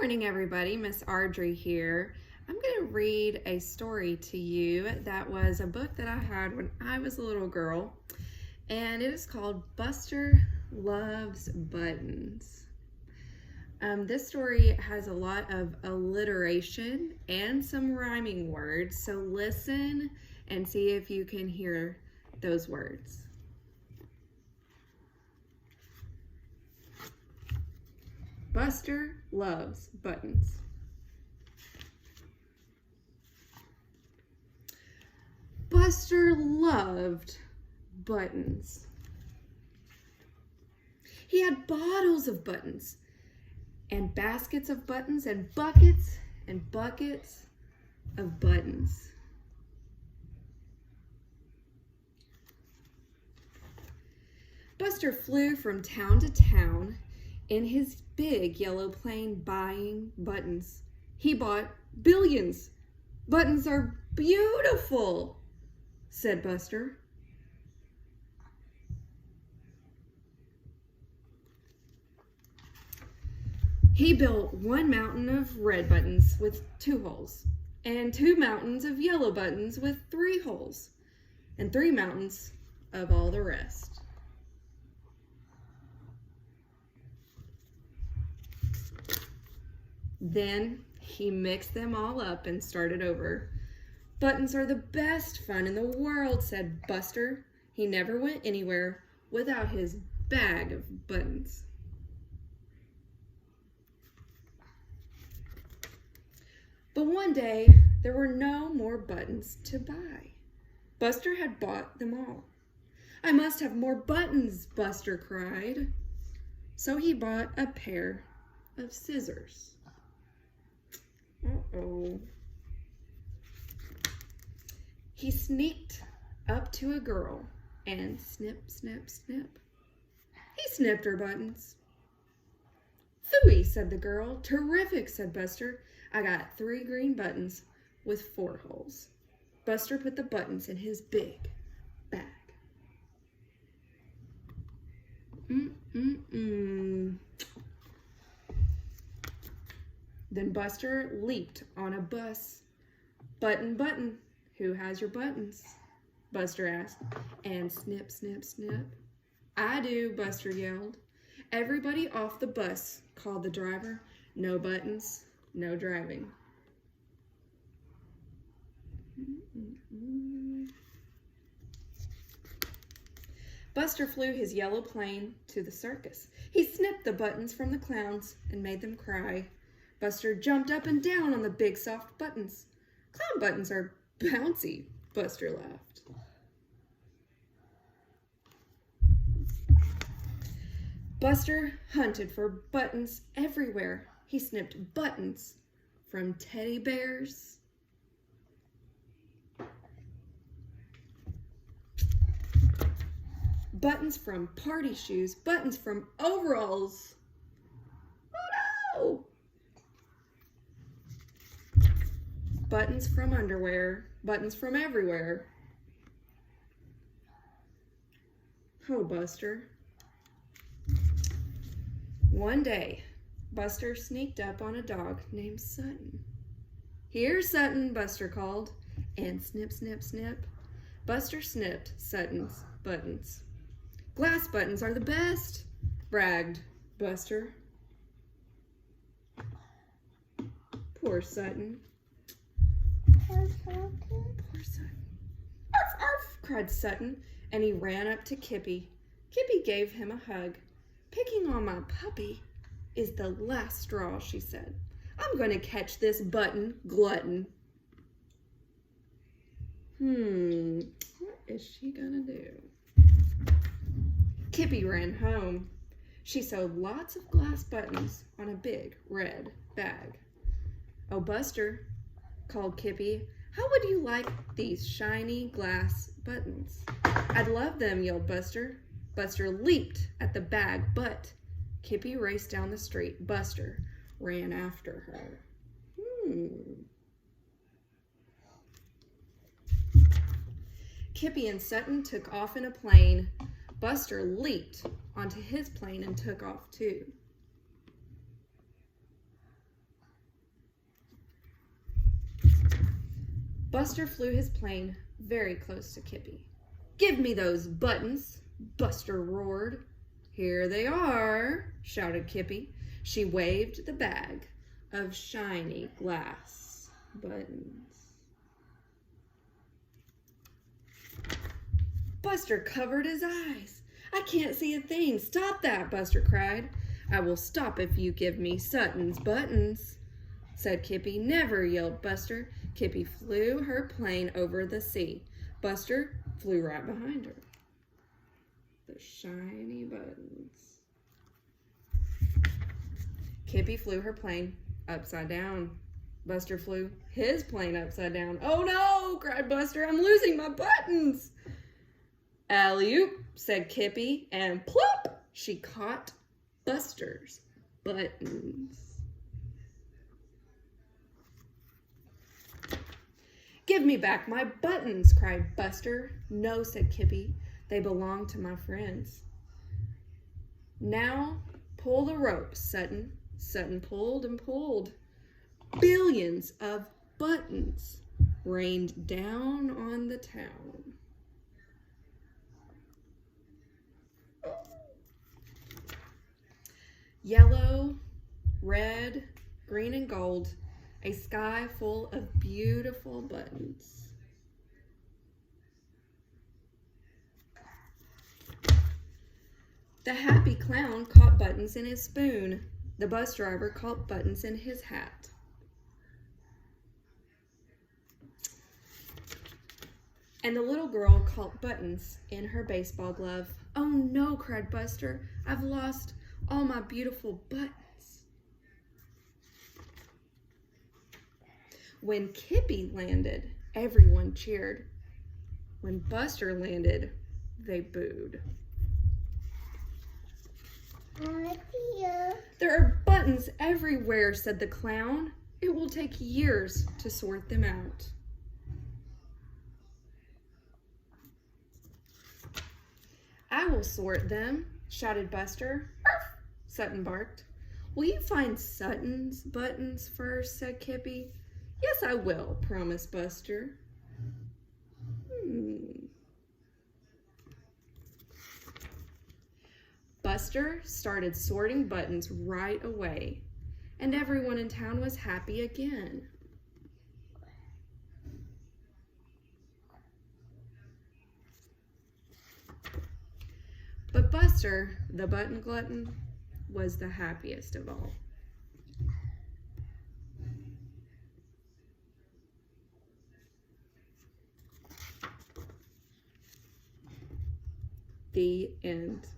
morning, everybody. Miss Ardrey here. I'm going to read a story to you that was a book that I had when I was a little girl, and it is called Buster Loves Buttons. This story has a lot of alliteration and some rhyming words, so listen and see if you can hear those words. Buster loves buttons. Buster loved buttons. He had bottles of buttons and baskets of buttons and buckets of buttons. Buster flew from town to town in his big yellow plane buying buttons. He bought billions. Buttons are beautiful, said Buster. He built one mountain of red buttons with 2 holes, and 2 mountains of yellow buttons with 3 holes, and 3 mountains of all the rest. Then he mixed them all up and started over. Buttons are the best fun in the world, said Buster. He never went anywhere without his bag of buttons. But one day, there were no more buttons to buy. Buster had bought them all. I must have more buttons, Buster cried. So he bought a pair of scissors. Uh-oh. He sneaked up to a girl and snip, snip, snip. He snipped her buttons. Phooey, said the girl. Terrific, said Buster. I got 3 green buttons with 4 holes. Buster put the buttons in his big bag. Then Buster leaped on a bus. Button, button, who has your buttons? Buster asked. And snip, snip, snip. I do, Buster yelled. Everybody off the bus, called the driver. No buttons, no driving. Buster flew his yellow plane to the circus. He snipped the buttons from the clowns and made them cry. Buster jumped up and down on the big soft buttons. Clown buttons are bouncy, Buster laughed. Buster hunted for buttons everywhere. He snipped buttons from teddy bears, buttons from party shoes, buttons from overalls. Oh no! Buttons from underwear, buttons from everywhere. Oh, Buster. One day, Buster sneaked up on a dog named Sutton. Here, Sutton, Buster called, and snip, snip, snip. Buster snipped Sutton's buttons. Glass buttons are the best, bragged Buster. Poor Sutton. Poor Sutton. Arf, arf, cried Sutton, and he ran up to Kippy. Kippy gave him a hug. Picking on my puppy is the last straw, she said. I'm going to catch this button glutton. What is she going to do? Kippy ran home. She sewed lots of glass buttons on a big red bag. Oh, Buster, called Kippy, how would you like these shiny glass buttons? I'd love them, yelled Buster. Buster leaped at the bag, but Kippy raced down the street. Buster ran after her. Kippy and Sutton took off in a plane. Buster leaped onto his plane and took off too. Buster flew his plane very close to Kippy. "Give me those buttons," Buster roared. "Here they are," shouted Kippy. She waved the bag of shiny glass buttons. Buster covered his eyes. "I can't see a thing. Stop that," Buster cried. "I will stop if you give me Sutton's buttons," said Kippy. "Never," yelled Buster. Kippy flew her plane over the sea. Buster flew right behind her. The shiny buttons. Kippy flew her plane upside down. Buster flew his plane upside down. "Oh no," cried Buster, "I'm losing my buttons." "Alley-oop," said Kippy, and plop, she caught Buster's buttons. "Give me back my buttons," cried Buster. "No," said Kippy, "they belong to my friends." "Now pull the rope, Sutton." Sutton pulled and pulled. Billions of buttons rained down on the town. Yellow, red, green, and gold, a sky full of beautiful buttons. The happy clown caught buttons in his spoon. The bus driver caught buttons in his hat. And the little girl caught buttons in her baseball glove. "Oh no," cried Buster, "I've lost all my beautiful buttons." When Kippy landed, everyone cheered. When Buster landed, they booed. "There are buttons everywhere," said the clown. "It will take years to sort them out." "I will sort them," shouted Buster. "Arf!" Sutton barked. "Will you find Sutton's buttons first?" said Kippy. "Yes, I will," promised Buster. Buster started sorting buttons right away, and everyone in town was happy again. But Buster, the button glutton, was the happiest of all. The end.